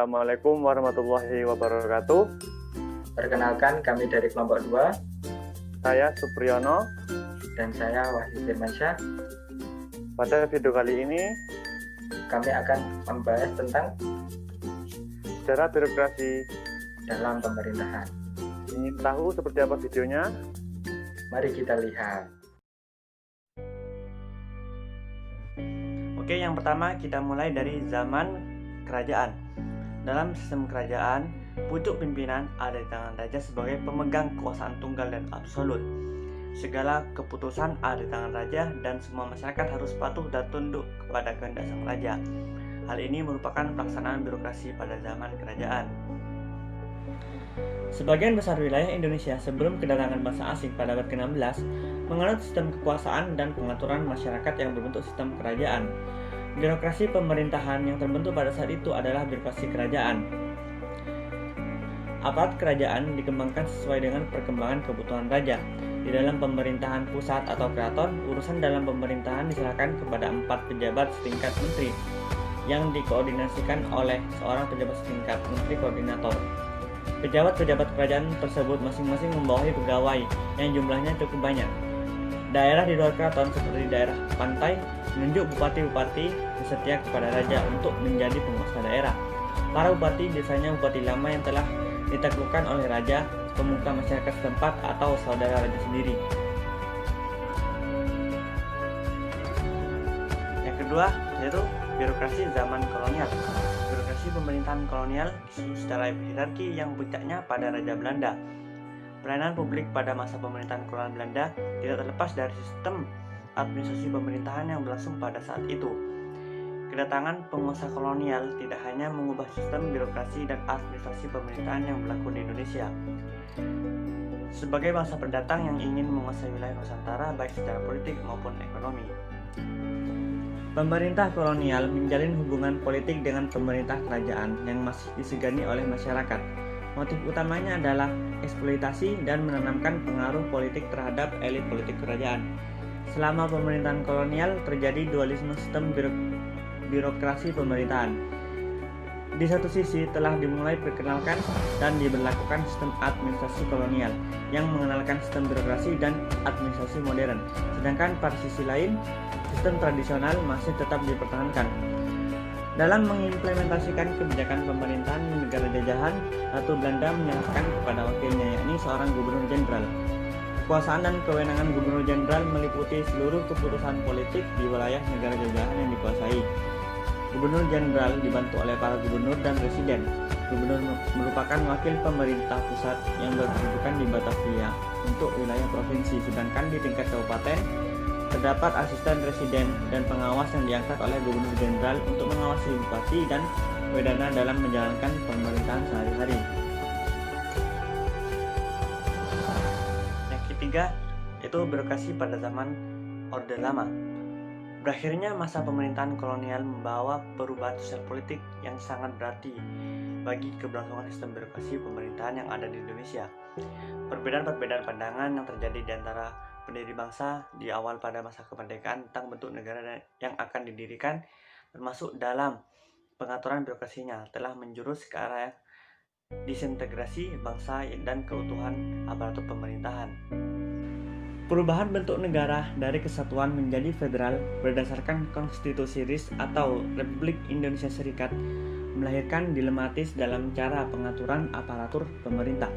Assalamualaikum warahmatullahi wabarakatuh. Perkenalkan, kami dari kelompok 2. Saya Supriyono. Dan saya Wahyu Firmansyah. Pada video kali ini, kami akan membahas tentang sejarah birokrasi dalam pemerintahan. Ingin tahu seperti apa videonya? Mari kita lihat. Oke, yang pertama kita mulai dari zaman kerajaan. Dalam sistem kerajaan, pucuk pimpinan ada di tangan raja sebagai pemegang kekuasaan tunggal dan absolut. Segala keputusan ada di tangan raja dan semua masyarakat harus patuh dan tunduk kepada kehendak sang raja. Hal ini merupakan pelaksanaan birokrasi pada zaman kerajaan. Sebagian besar wilayah Indonesia sebelum kedatangan bangsa asing pada abad ke-16 menganut sistem kekuasaan dan pengaturan masyarakat yang berbentuk sistem kerajaan. Birokrasi pemerintahan yang terbentuk pada saat itu adalah birokrasi kerajaan. Aparat kerajaan dikembangkan sesuai dengan perkembangan kebutuhan raja. Di dalam pemerintahan pusat atau keraton, urusan dalam pemerintahan diserahkan kepada 4 pejabat setingkat menteri yang dikoordinasikan oleh seorang pejabat setingkat menteri koordinator. Pejabat-pejabat kerajaan tersebut masing-masing membawahi pegawai yang jumlahnya cukup banyak. Daerah di luar keraton seperti daerah pantai menunjuk bupati-bupati setia kepada raja untuk menjadi penguasa daerah. Para bupati biasanya bupati lama yang telah ditaklukkan oleh raja, pemuka masyarakat setempat atau saudara raja sendiri. Yang kedua yaitu birokrasi zaman kolonial. Birokrasi pemerintahan kolonial disusun secara hierarki yang puncaknya pada Raja Belanda. Pelayanan publik pada masa pemerintahan kolonial Belanda tidak terlepas dari sistem administrasi pemerintahan yang berlangsung pada saat itu. Kedatangan penguasa kolonial tidak hanya mengubah sistem birokrasi dan administrasi pemerintahan yang berlaku di Indonesia. Sebagai bangsa pendatang yang ingin menguasai wilayah Nusantara baik secara politik maupun ekonomi. Pemerintah kolonial menjalin hubungan politik dengan pemerintah kerajaan yang masih disegani oleh masyarakat. Motif utamanya adalah eksploitasi dan menanamkan pengaruh politik terhadap elit politik kerajaan. Selama pemerintahan kolonial terjadi dualisme sistem birokrasi pemerintahan. Di satu sisi telah dimulai perkenalkan dan diberlakukan sistem administrasi kolonial yang mengenalkan sistem birokrasi dan administrasi modern. Sedangkan pada sisi lain, sistem tradisional masih tetap dipertahankan. Dalam mengimplementasikan kebijakan pemerintahan negara jajahan, Ratu Belanda menyerahkan kepada wakilnya, yakni seorang gubernur jenderal. Kekuasaan dan kewenangan gubernur jenderal meliputi seluruh keputusan politik di wilayah negara jajahan yang dikuasai. Gubernur jenderal dibantu oleh para gubernur dan presiden. Gubernur merupakan wakil pemerintah pusat yang berkedudukan di Batavia untuk wilayah provinsi, sedangkan di tingkat kabupaten terdapat asisten residen dan pengawas yang diangkat oleh gubernur jenderal untuk mengawasi bupati dan wedana dalam menjalankan pemerintahan sehari-hari. Yang ketiga yaitu birokrasi pada zaman Orde Lama. Berakhirnya masa pemerintahan kolonial membawa perubahan sosial politik yang sangat berarti bagi keberlangsungan sistem birokrasi pemerintahan yang ada di Indonesia. Perbedaan-perbedaan pandangan yang terjadi di antara pendiri bangsa di awal pada masa kemerdekaan tentang bentuk negara yang akan didirikan, termasuk dalam pengaturan birokrasinya, telah menjurus ke arah disintegrasi bangsa dan keutuhan aparatur pemerintahan. Perubahan bentuk negara dari kesatuan menjadi federal berdasarkan Konstitusi RIS atau Republik Indonesia Serikat melahirkan dilematis dalam cara pengaturan aparatur pemerintah.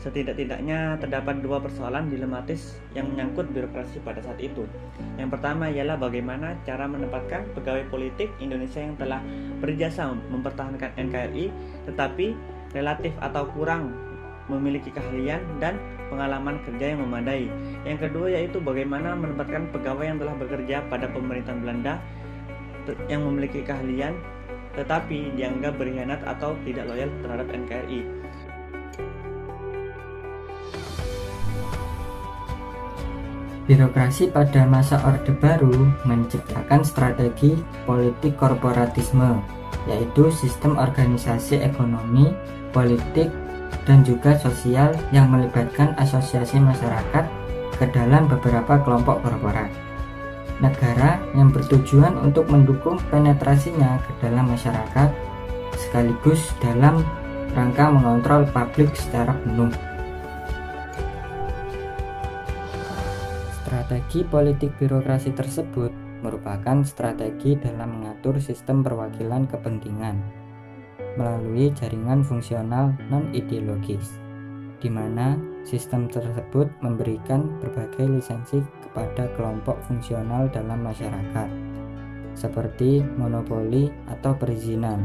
Setidak-tidaknya terdapat 2 persoalan dilematis yang menyangkut birokrasi pada saat itu. Yang pertama ialah bagaimana cara menempatkan pegawai politik Indonesia yang telah berjasa mempertahankan NKRI tetapi relatif atau kurang memiliki keahlian dan pengalaman kerja yang memadai. Yang kedua yaitu bagaimana menempatkan pegawai yang telah bekerja pada pemerintahan Belanda yang memiliki keahlian tetapi dianggap berkhianat atau tidak loyal terhadap NKRI. Birokrasi pada masa Orde Baru menciptakan strategi politik korporatisme, yaitu sistem organisasi ekonomi, politik, dan juga sosial yang melibatkan asosiasi masyarakat ke dalam beberapa kelompok korporat. Negara yang bertujuan untuk mendukung penetrasinya ke dalam masyarakat sekaligus dalam rangka mengontrol publik secara penuh. Strategi politik birokrasi tersebut merupakan strategi dalam mengatur sistem perwakilan kepentingan melalui jaringan fungsional non-ideologis, di mana sistem tersebut memberikan berbagai lisensi kepada kelompok fungsional dalam masyarakat, seperti monopoli atau perizinan,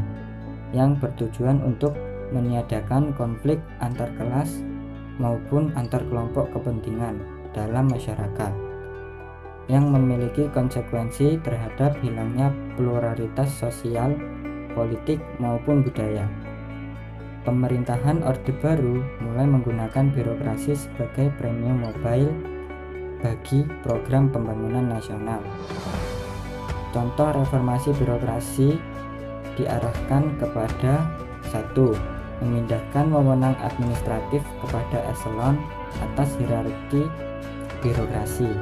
yang bertujuan untuk meniadakan konflik antar kelas maupun antar kelompok kepentingan dalam masyarakat, yang memiliki konsekuensi terhadap hilangnya pluralitas sosial, politik maupun budaya. Pemerintahan Orde Baru mulai menggunakan birokrasi sebagai premium mobile bagi program pembangunan nasional. Contoh reformasi birokrasi diarahkan kepada 1. Memindahkan wewenang administratif kepada eselon atas hierarki birokrasi.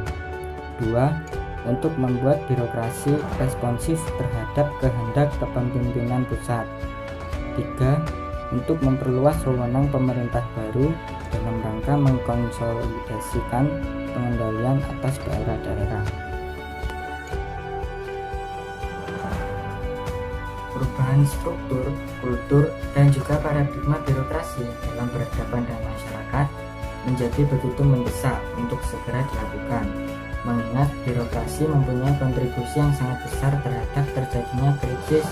2. Untuk membuat birokrasi responsif terhadap kehendak kepemimpinan pusat. 3. Untuk memperluas wewenang pemerintah baru dalam rangka mengkonsolidasikan pengendalian atas daerah-daerah. Perubahan struktur, kultur, dan juga paradigma birokrasi dalam peradaban dan masyarakat menjadi begitu mendesak untuk segera dilakukan, mengingat birokrasi mempunyai kontribusi yang sangat besar terhadap terjadinya krisis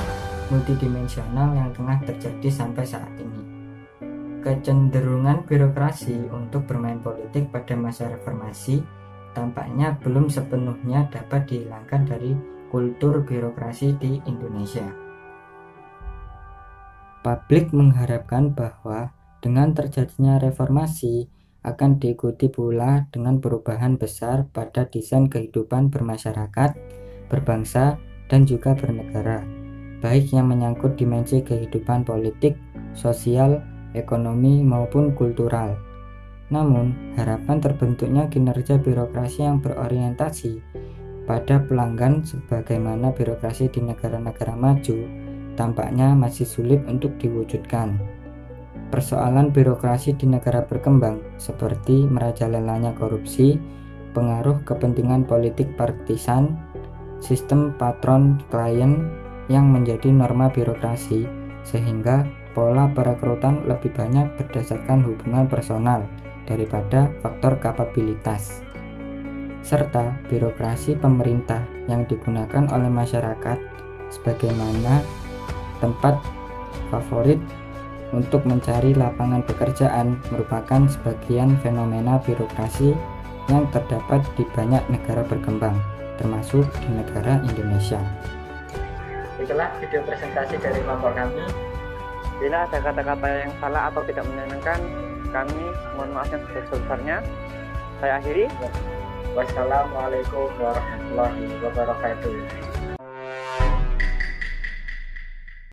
multidimensional yang tengah terjadi sampai saat ini. Kecenderungan birokrasi untuk bermain politik pada masa reformasi tampaknya belum sepenuhnya dapat dihilangkan dari kultur birokrasi di Indonesia. Publik mengharapkan bahwa dengan terjadinya reformasi akan diikuti pula dengan perubahan besar pada desain kehidupan bermasyarakat, berbangsa, dan juga bernegara, baik yang menyangkut dimensi kehidupan politik, sosial, ekonomi, maupun kultural. Namun, harapan terbentuknya kinerja birokrasi yang berorientasi pada pelanggan sebagaimana birokrasi di negara-negara maju tampaknya masih sulit untuk diwujudkan. Persoalan birokrasi di negara berkembang seperti merajalelanya korupsi, pengaruh kepentingan politik partisan, sistem patron-klien yang menjadi norma birokrasi, sehingga pola perekrutan lebih banyak berdasarkan hubungan personal daripada faktor kapabilitas, serta birokrasi pemerintah yang digunakan oleh masyarakat sebagaimana tempat favorit untuk mencari lapangan pekerjaan merupakan sebagian fenomena birokrasi yang terdapat di banyak negara berkembang, termasuk di negara Indonesia. Itulah video presentasi dari kelompok kami. Bila ada kata-kata yang salah atau tidak menyenangkan, kami mohon maaf yang sebesar-besarnya. Saya akhiri. Wassalamualaikum warahmatullahi wabarakatuh.